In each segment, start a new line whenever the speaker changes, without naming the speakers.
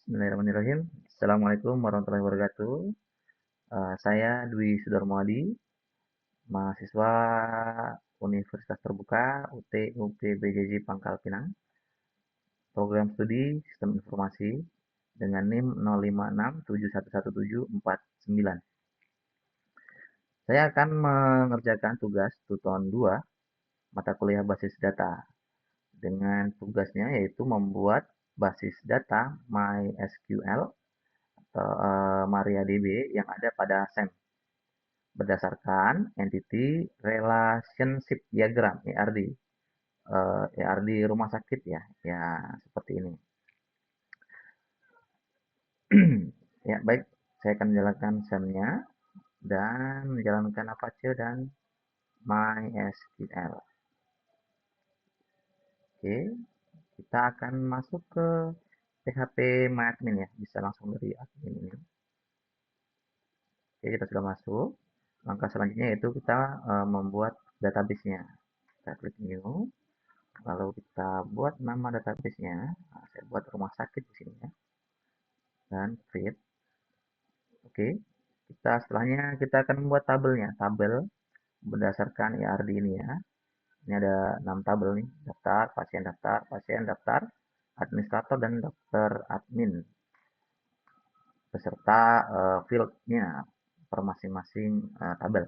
Bismillahirrahmanirrahim. Assalamualaikum warahmatullahi wabarakatuh. Saya Dwi Sudarmawadi, mahasiswa Universitas Terbuka UT UPBJJ Pangkal Pinang, program studi Sistem Informasi dengan NIM 0567111749. Saya akan mengerjakan tugas tuton 2 mata kuliah basis data dengan tugasnya yaitu membuat basis data MySQL atau MariaDB yang ada pada SEM berdasarkan Entity Relationship Diagram (ERD). ERD rumah sakit ya, ya seperti ini. Ya baik, saya akan menjalankan SEM-nya dan menjalankan Apache dan MySQL. Oke, kita akan masuk ke PHP MyAdmin ya, bisa langsung dari admin ini. Oke, kita sudah masuk. Langkah selanjutnya yaitu kita membuat database-nya. Kita klik new, lalu kita buat nama database-nya. Nah, saya buat rumah sakit di sini ya, dan create. Oke, setelahnya kita akan membuat tabelnya, tabel berdasarkan ERD ini ya. Ini ada 6 tabel nih, pasien daftar, administrator dan dokter admin, beserta field-nya per masing-masing tabel.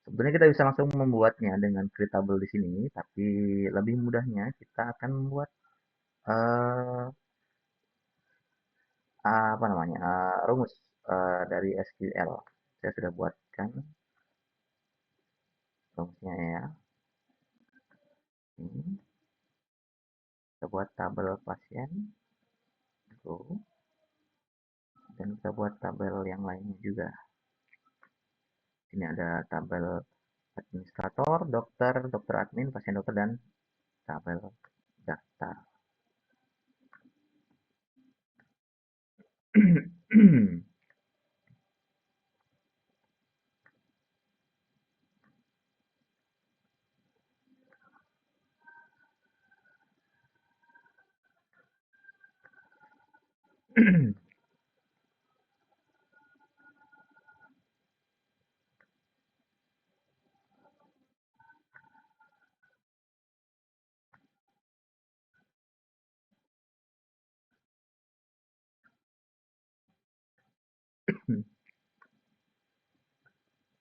Sebetulnya kita bisa langsung membuatnya dengan create table di sini, tapi lebih mudahnya kita akan membuat eh, apa namanya rumus dari SQL. Saya sudah buatkan rumusnya ya. Ini kita buat tabel pasien, itu, dan kita buat tabel yang lainnya juga. Ini ada tabel administrator, dokter, dokter admin, pasien dokter, dan tabel daftar.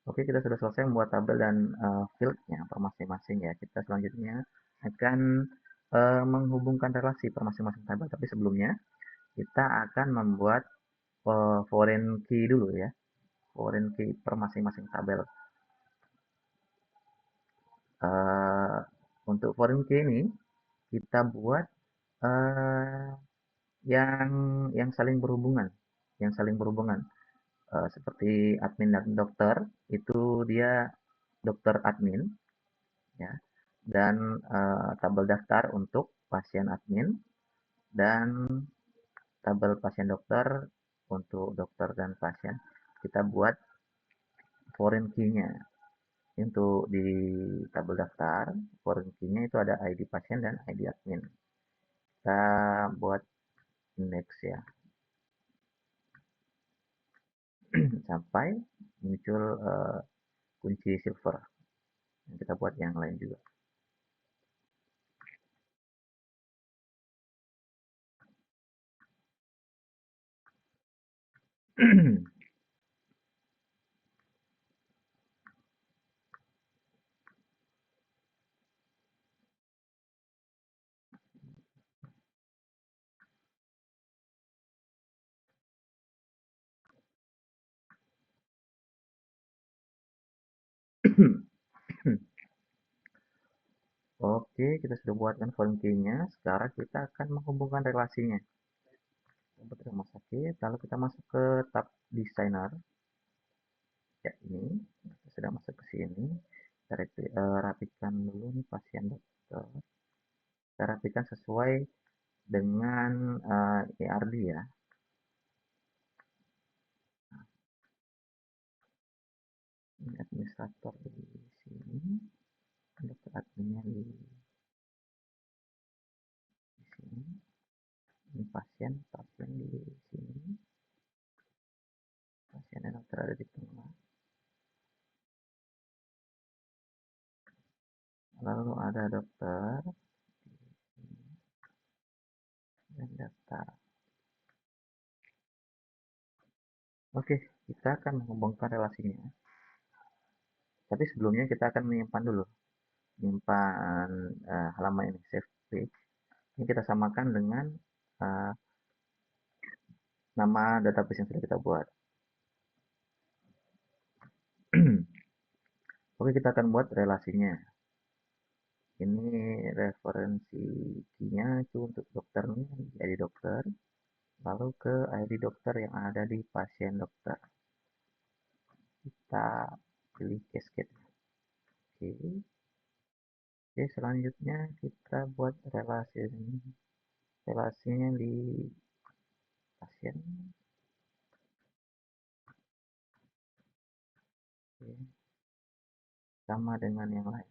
Oke, kita sudah selesai membuat tabel dan field-nya per masing-masing ya. Kita selanjutnya akan menghubungkan relasi per masing-masing tabel. Tapi sebelumnya kita akan membuat foreign key dulu ya. Foreign key per masing-masing tabel. Eh, untuk foreign key ini kita buat eh, yang saling berhubungan, yang saling berhubungan. Seperti admin dan dokter itu dia dokter admin ya, dan tabel daftar untuk pasien admin, dan tabel pasien dokter untuk dokter dan pasien. Kita buat foreign key-nya untuk di tabel daftar. Foreign key-nya itu ada ID pasien dan ID admin. Kita buat index ya, sampai muncul kunci silver. Kita buat yang lain juga. Oke, kita sudah buatkan foreign key-nya. Sekarang kita akan menghubungkan relasinya. Untuk rumah sakit, lalu kita masuk ke tab designer. Ya, ini kita sudah masuk ke sini. Kita rapikan dulu nih pasien dokter. Kita rapikan sesuai dengan ERD ya. Ini administrator di sini, dokter adminnya di sini. Ini pasien di sini, pasien dan dokter ada di tengah. Lalu ada dokter dan daftar. Oke, kita akan menghubungkan relasinya. Tapi sebelumnya kita akan menyimpan dulu, menyimpan halaman ini, save page. Ini kita samakan dengan uh, nama database yang sudah kita buat. Oke, kita akan buat relasinya. Ini referensi key-nya itu untuk dokter nih, ID dokter. Lalu ke ID dokter yang ada di pasien dokter. Kita pilih cascade. Oke. Oke, selanjutnya kita buat relasinya di pasien. Oke. Sama dengan yang lain.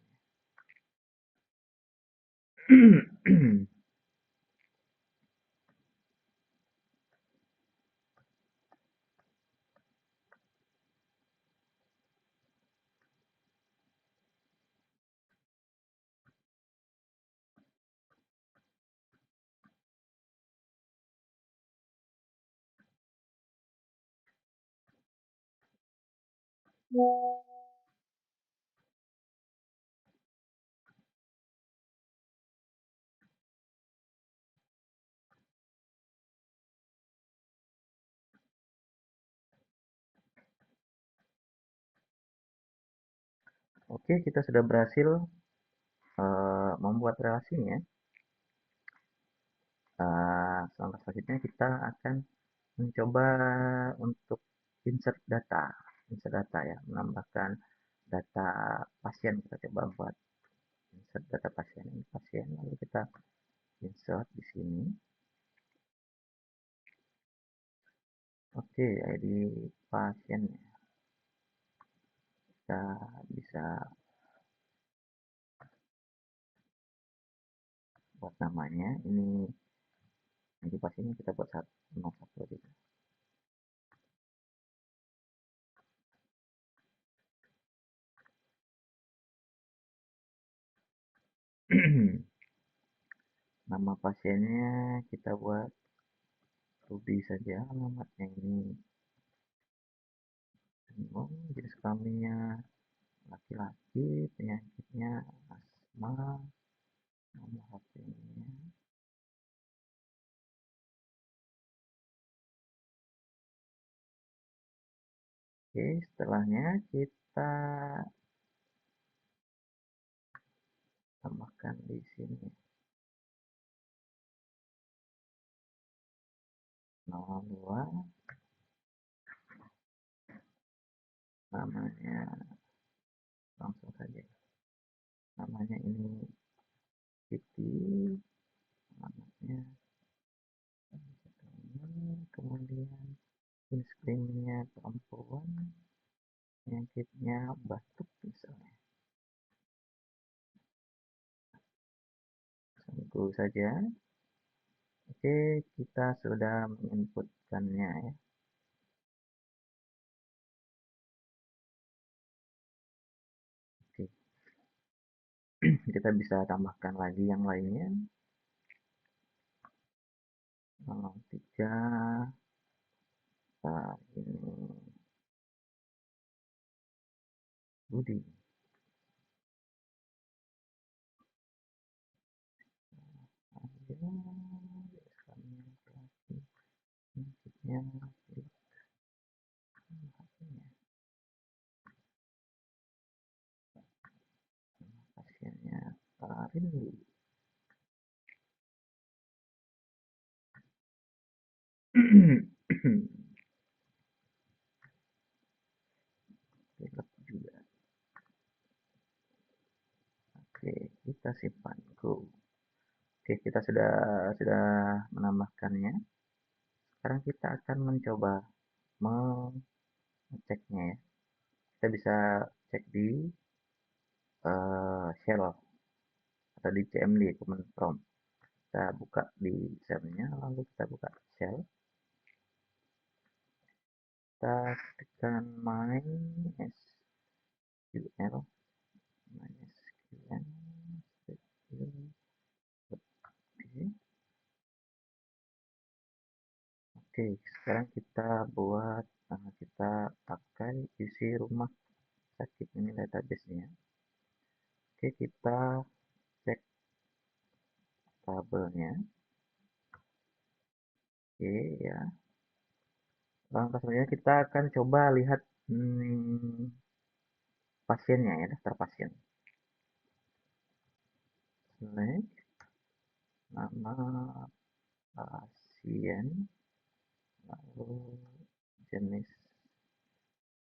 Oke, kita sudah berhasil membuat relasinya. Langkah selanjutnya kita akan mencoba untuk insert data. Insert data ya, menambahkan data pasien. Kita coba buat insert data pasien. Ini pasien, lalu kita insert di sini. Oke, ID pasiennya. Kita bisa buat namanya. Ini ID pasiennya kita buat 101 gitu. Nama pasiennya kita buat Ruby saja, alamatnya ini jenis kelaminnya laki-laki, penyakitnya asma, nomor HP-nya. Oke, setelahnya kita tambahkan di sini 02, namanya langsung saja. Namanya ini Siti, alamatnya kemudian screennya perempuan, penyakitnya batuk misalnya. Tunggu saja. Oke, kita sudah menginputkannya ya. Oke, kita bisa tambahkan lagi yang lainnya. 03, ini Budi. Pasiennya Pak Rindu. juga. Oke, kita simpan. Go. Oke, kita sudah menambahkannya. Sekarang kita akan mencoba mengeceknya ya. Kita bisa cek di shell atau di CMD command prompt. Kita buka di selnya, lalu kita buka shell. Kita tekan -sql, -sql, oke. Oke, sekarang kita buat, kita pakai isi rumah sakit ini database-nya. Oke, kita cek tabelnya. Oke, ya. Langkah selanjutnya kita akan coba lihat pasiennya ya, daftar pasien. Select nama pasien, lalu jenis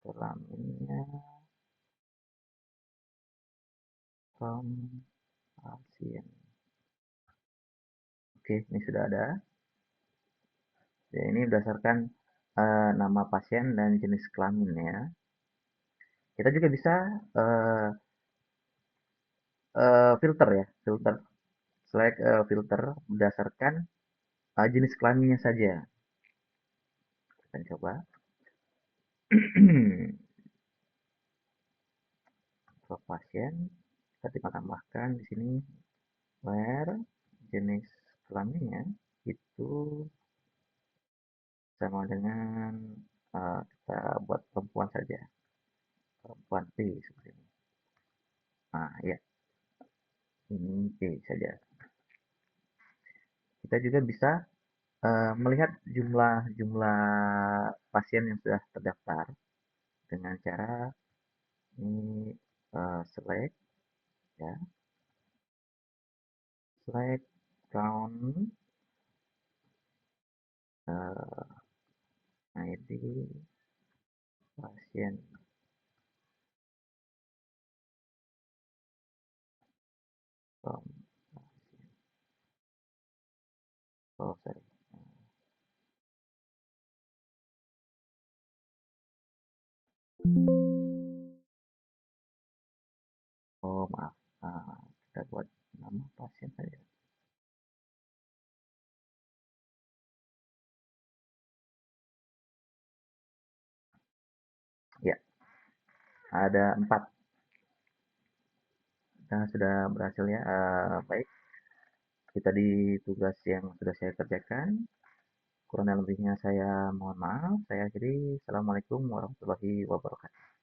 kelaminnya, from pasien. Oke, ini sudah ada. Ya, ini berdasarkan nama pasien dan jenis kelamin ya. Kita juga bisa uh, filter ya, filter, select filter berdasarkan jenis kelaminnya saja. Kita coba. Untuk pasien, kita tinggal tambahkan di sini where jenis kelaminnya itu sama dengan kita buat perempuan saja, perempuan P seperti ini. Nah ya, ini P saja. Kita juga bisa melihat jumlah pasien yang sudah terdaftar dengan cara ini select ya, select count ID pasien. From oh sorry, oh maaf, kita buat nama pasien saja. Ya, ada 4. Nah, sudah berhasil ya. Baik, itu tadi tugas yang sudah saya kerjakan. Kurang lebihnya saya mohon maaf. Saya akhiri. Assalamualaikum warahmatullahi wabarakatuh.